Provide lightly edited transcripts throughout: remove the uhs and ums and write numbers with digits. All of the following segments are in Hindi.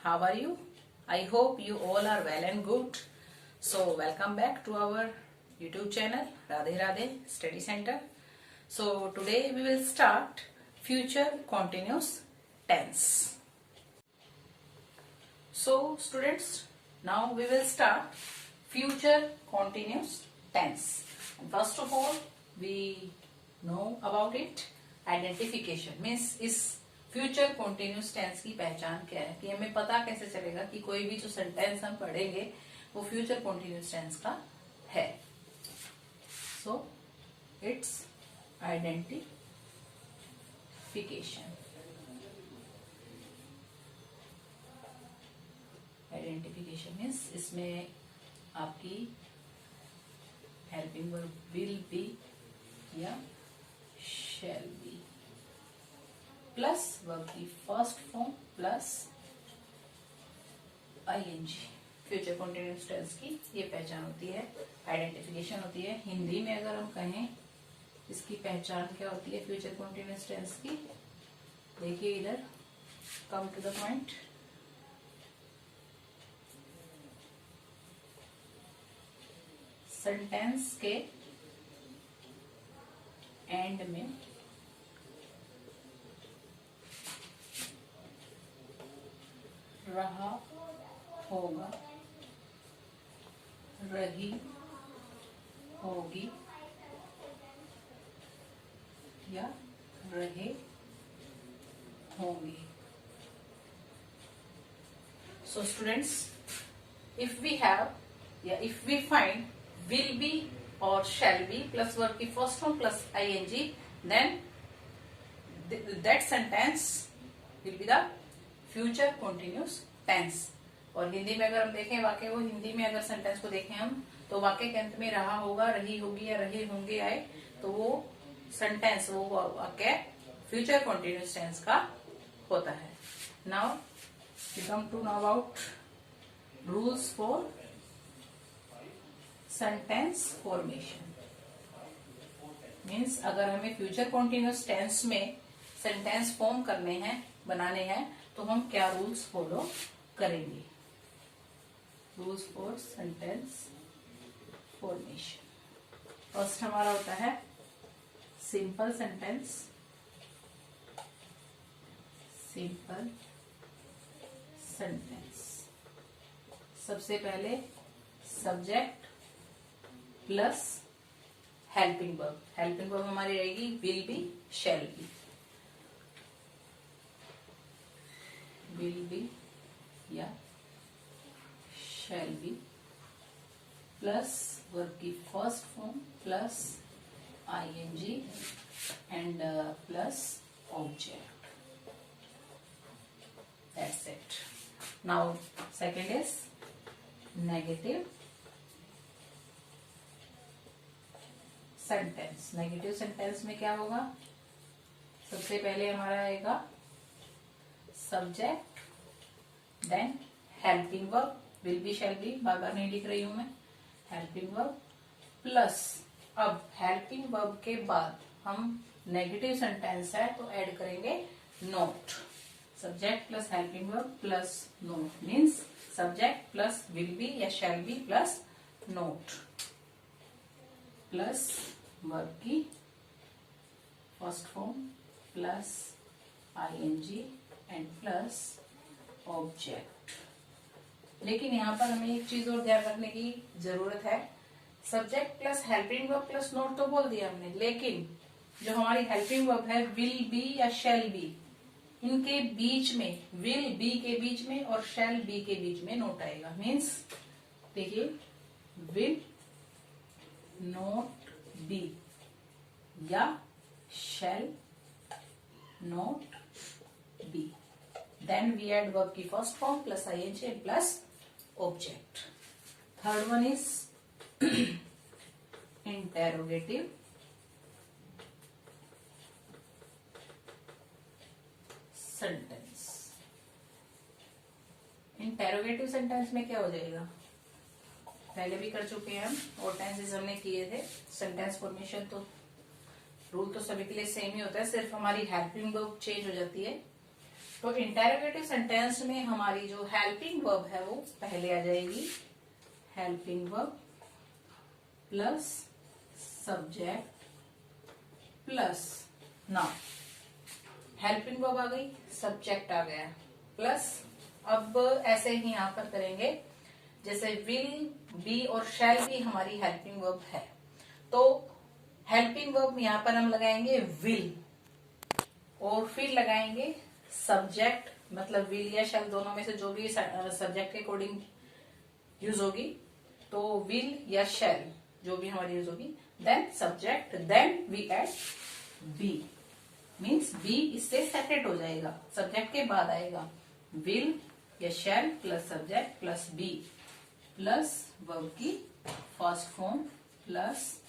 how are you? I hope you all are well and good. So welcome back to our YouTube channel Radhe Radhe Study Center. So today we will start future continuous tense. So students, now we will start future continuous tense. And first of all, we know about it. Identification means इस फ्यूचर कॉन्टिन्यूस टेंस की पहचान क्या है, कि हमें पता कैसे चलेगा कि कोई भी जो सेंटेंस हम पढ़ेंगे वो फ्यूचर कॉन्टिन्यूस टेंस का है. So it's identification. Identification means इसमें आपकी हेल्पिंग वर्ब विल बी या शैल बी प्लस वर्ब की first form plus ING. Future continuous tense की ये पहचान होती है, आइडेंटिफिकेशन होती है. हिंदी में अगर हम कहें इसकी पहचान क्या होती है फ्यूचर कॉन्टिन्यूस टेंस की, देखिए इधर, come to the point. Sentence के एंड में रहा, होगा, रही, होगी या रहे होंगे. So students, if we have if we find will be or shall be plus verb की first form plus ing, then that sentence will be the future continuous tense. और हिंदी में अगर हम देखें वाक्य को, हिंदी में अगर सेंटेंस को देखें हम, तो वाक्य के अंत में रहा होगा, रही होगी या रहे होंगे आए, तो वो सेंटेंस, वो वाक्य फ्यूचर कॉन्टिन्यूस टेंस का होता है. Now we come to know about rules for sentence formation. Means अगर हमें फ्यूचर कॉन्टिन्यूस टेंस में सेंटेंस फॉर्म करने हैं, बनाने हैं, तो हम क्या रूल्स फॉलो करेंगे. Rules for sentence formation. First हमारा होता है सिंपल सेंटेंस. सिंपल सेंटेंस सबसे पहले subject plus helping verb. Helping verb हमारी रहेगी will be, shall be. will be या shall be प्लस वर्ब की first form plus ing and plus object. That's it. Now second is negative sentence. Negative sentence में क्या होगा, सबसे पहले हमारा आएगा subject, then helping verb will be shall be, बार बार नहीं लिख रही हूं मैं, हेल्पिंग वर्ब प्लस, अब हेल्पिंग वर्ब के बाद हम नेगेटिव सेंटेंस है तो ऐड करेंगे not. Subject plus helping verb plus not means subject plus will be या shall be plus not plus verb की first form plus ing and plus object. लेकिन यहाँ पर हमें एक चीज और ध्यान रखने की जरूरत है. Subject plus helping verb plus note तो बोल दिया हमने, लेकिन जो हमारी हेल्पिंग वर्ब है विल बी या शैल बी, इनके बीच में, विल बी के बीच में और शैल बी के बीच में नोट आएगा. मीन्स देखिए, विल नोट बी या shall not be. Then we add verb की first form plus ing and plus object. Third one is interrogative sentence. Interrogative sentence में क्या हो जाएगा, पहले भी कर चुके हैं हम और टेंसेस हमने किए थे. सेंटेंस फॉर्मेशन तो रूल तो सभी के लिए सेम ही होता है, सिर्फ हमारी हेल्पिंग वर्ब चेंज हो जाती है. तो इंटेरोगेटिव सेंटेंस में हमारी जो हेल्पिंग वर्ब है वो पहले आ जाएगी, helping verb plus subject plus noun. Helping verb आ गई, सब्जेक्ट आ गया, प्लस अब ऐसे ही यहां पर करेंगे, जैसे विल, बी और शैल भी हमारी हेल्पिंग वर्ब है, तो हेल्पिंग वर्ब यहां पर हम लगाएंगे विल और फिर लगाएंगे सब्जेक्ट, मतलब विल या शैल दोनों में से जो भी सब्जेक्ट के अकॉर्डिंग यूज होगी, तो विल या शैल जो भी हमारी यूज होगी, then subject, then we add be, means be इससे सेपरेट हो जाएगा, सब्जेक्ट के बाद आएगा विल या shall plus subject plus be plus verb की first form plus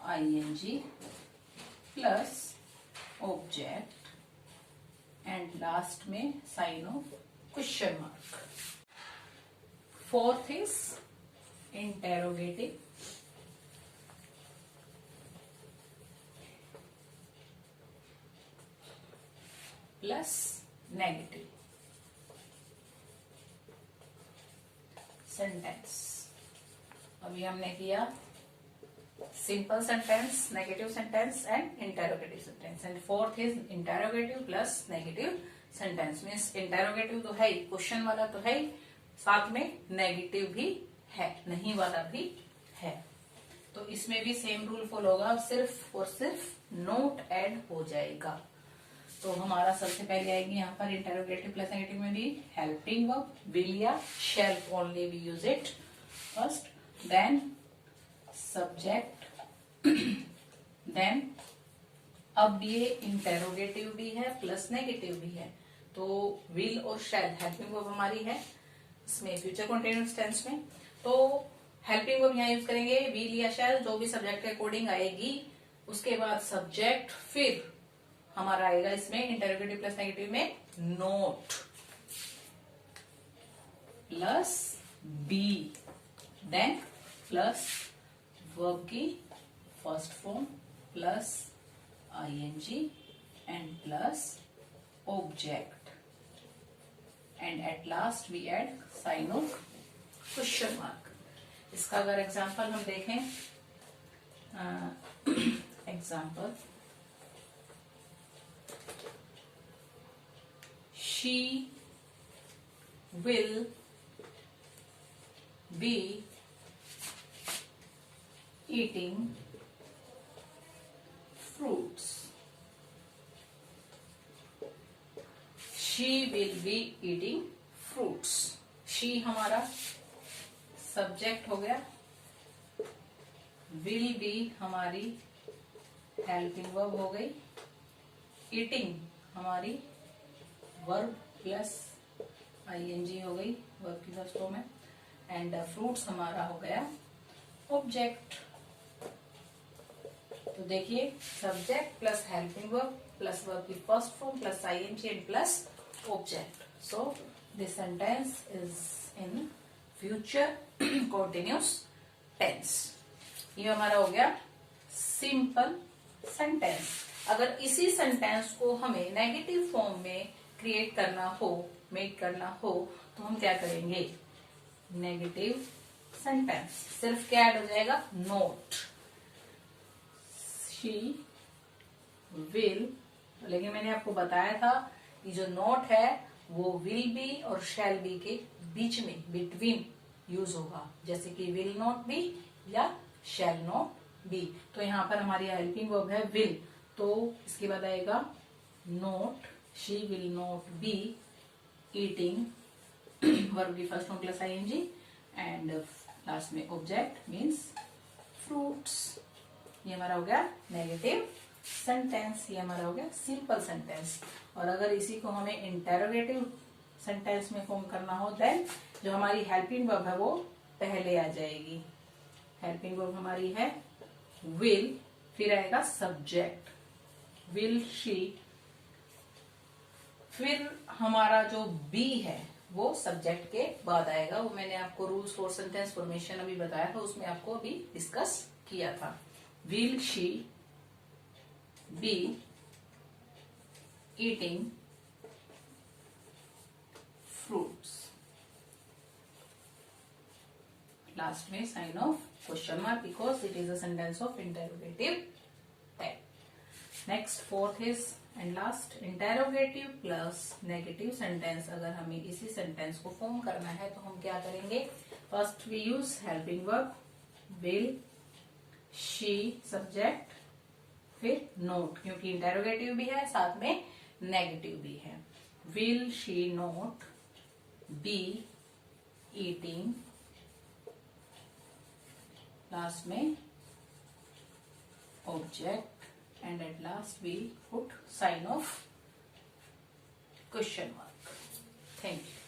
ING plus object and last में sign of question mark. Fourth is interrogative plus negative sentence. अभी हमने किया simple sentence, negative sentence and interrogative sentence, and fourth is interrogative plus negative sentence. Means interrogative तो है ही, क्वेश्चन वाला तो है ही, साथ में नेगेटिव भी है, नहीं वाला भी है। तो इसमें भी सेम रूल फॉलो होगा, सिर्फ और सिर्फ नोट ऐड हो जाएगा। तो हमारा सबसे पहले आएगी यहाँ पर इंटेरोगेटिव प्लस नेगेटिव में भी हेल्पिंग वर्ब, विल या shall only we use it first, then subject, then अब ये इंटेरोगेटिव भी है प्लस नेगेटिव भी है, तो विल और शैल हेल्पिंग वर्ब हमारी है इसमें फ्यूचर कंटीन्यूअस टेंस में। तो हेल्पिंग वर्ब यहाँ यूज करेंगे विल या शैल, जो भी सब्जेक्ट के अकॉर्डिंग आएगी, उसके बाद सब्जेक्ट, फिर हमारा आएगा इसमें इंटेरोगेटिव प्लस नेगेटिव में not plus be, then plus verb की first form plus ING and plus object and at last we add sign of question mark. इसका अगर एग्जांपल हम देखें, example she will be eating fruits. She will be eating fruits. she हमारा सब्जेक्ट हो गया, will be हमारी हेल्पिंग वर्ब हो गई, eating हमारी वर्ब प्लस आईएनजी हो गई, वर्ब की फर्स्ट फॉर्म है, एंड फ्रूट्स हमारा हो गया ऑब्जेक्ट। तो देखिए subject plus helping verb plus verb की first form plus ING and plus object. So this sentence is in future continuous tense. ये हमारा हो गया सिंपल सेंटेंस। अगर इसी सेंटेंस को हमें नेगेटिव फॉर्म में क्रिएट करना हो, मेक करना हो, तो हम क्या करेंगे, नेगेटिव सेंटेंस, सिर्फ क्या ऐड हो जाएगा, नोट, शी विल, लेकिन मैंने आपको बताया था ये जो नोट है वो विल बी और शैल बी के बीच में, बिटवीन यूज होगा, जैसे कि विल नॉट बी या शैल नॉट बी। तो यहाँ पर हमारी हेल्पिंग वर्ब है विल, तो इसके बाद आएगा note, she will not be eating verb की first form plus ING and last में ऑब्जेक्ट मीन्स फ्रूट्स। ये हमारा हो गया नेगेटिव सेंटेंस, ये हमारा हो गया सिंपल सेंटेंस। और अगर इसी को हमें इंटेरोगेटिव सेंटेंस में फॉर्म करना हो, देन जो हमारी हेल्पिंग वर्ब है वो पहले आ जाएगी। हेल्पिंग वर्ब हमारी है विल, फिर आएगा सब्जेक्ट विल शी, फिर हमारा जो बी है वो सब्जेक्ट के बाद आएगा। वो मैंने आपको रूल्स फॉर सेंटेंस फॉर्मेशन अभी बताया था, उसमें आपको अभी डिस्कस किया था। Will she be eating last में sign of question mark because it is a sentence of interrogative type. Next fourth is and last, interrogative plus negative sentence. अगर हमें इसी सेंटेंस को फॉर्म करना है तो हम क्या करेंगे? First we use helping verb, will, she subject, फिर नोट, क्योंकि इंटेरोगेटिव भी है साथ में नेगेटिव भी है. Will she not be eating, last में object, and at last we put sign of question mark. Thank you.